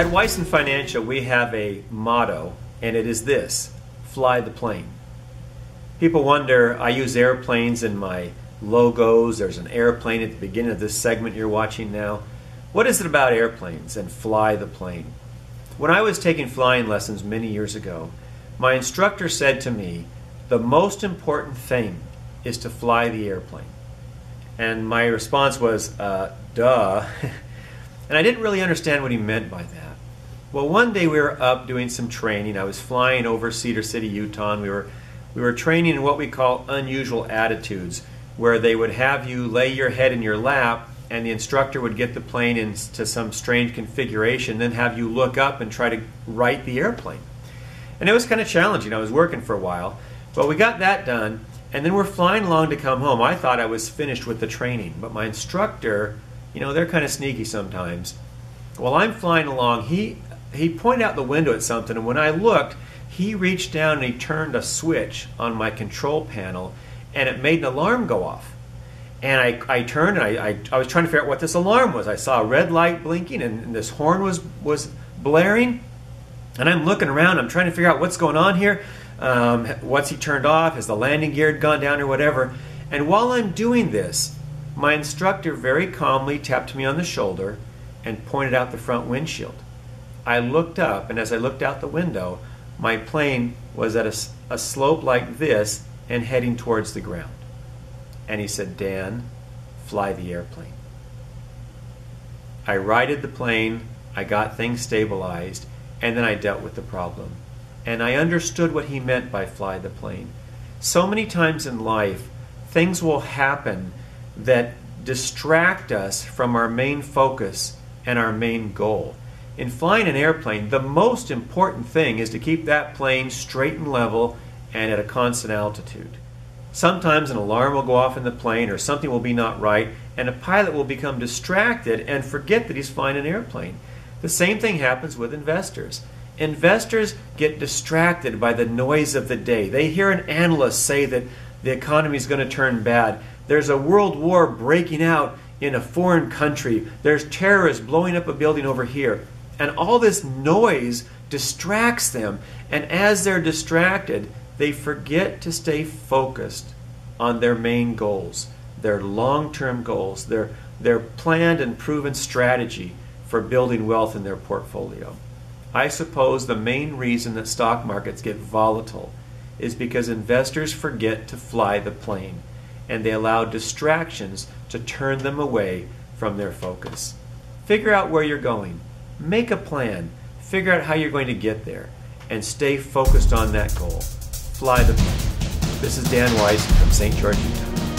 At Wyson Financial, we have a motto, and it is this: fly the plane. People wonder, I use airplanes in my logos. There's an airplane at the beginning of this segment you're watching now. What is it about airplanes and fly the plane? When I was taking flying lessons many years ago, my instructor said to me, the most important thing is to fly the airplane. And my response was, duh. And I didn't really understand what he meant by that. Well, one day we were up doing some training. I was flying over Cedar City, Utah, and we were training in what we call unusual attitudes, where they would have you lay your head in your lap, and the instructor would get the plane into some strange configuration, then have you look up and try to right the airplane. And it was kind of challenging. I was working for a while. But we got that done, and then we're flying along to come home. I thought I was finished with the training, but my instructor, they're kind of sneaky sometimes. While I'm flying along, he pointed out the window at something, and when I looked, he reached down and he turned a switch on my control panel, and it made an alarm go off. And I turned, and I was trying to figure out what this alarm was. I saw a red light blinking, and this horn was blaring, and I'm looking around. I'm trying to figure out what's going on here. What's he turned off? Has the landing gear gone down or whatever? And while I'm doing this, my instructor very calmly tapped me on the shoulder and pointed out the front windshield. I looked up, and as I looked out the window, my plane was at a slope like this and heading towards the ground. And he said, Dan, fly the airplane. I righted the plane, I got things stabilized, and then I dealt with the problem. And I understood what he meant by fly the plane. So many times in life, things will happen that distract us from our main focus and our main goal. In flying an airplane, the most important thing is to keep that plane straight and level and at a constant altitude. Sometimes an alarm will go off in the plane, or something will be not right, and a pilot will become distracted and forget that he's flying an airplane. The same thing happens with investors. Investors get distracted by the noise of the day. They hear an analyst say that the economy is going to turn bad. There's a world war breaking out in a foreign country. There's terrorists blowing up a building over here. And all this noise distracts them. And as they're distracted, they forget to stay focused on their main goals, their long-term goals, their planned and proven strategy for building wealth in their portfolio. I suppose the main reason that stock markets get volatile is because investors forget to fly the plane, and they allow distractions to turn them away from their focus. Figure out where you're going. Make a plan. Figure out how you're going to get there, and stay focused on that goal. Fly the plane. This is Dan Wyson from St. George, Utah.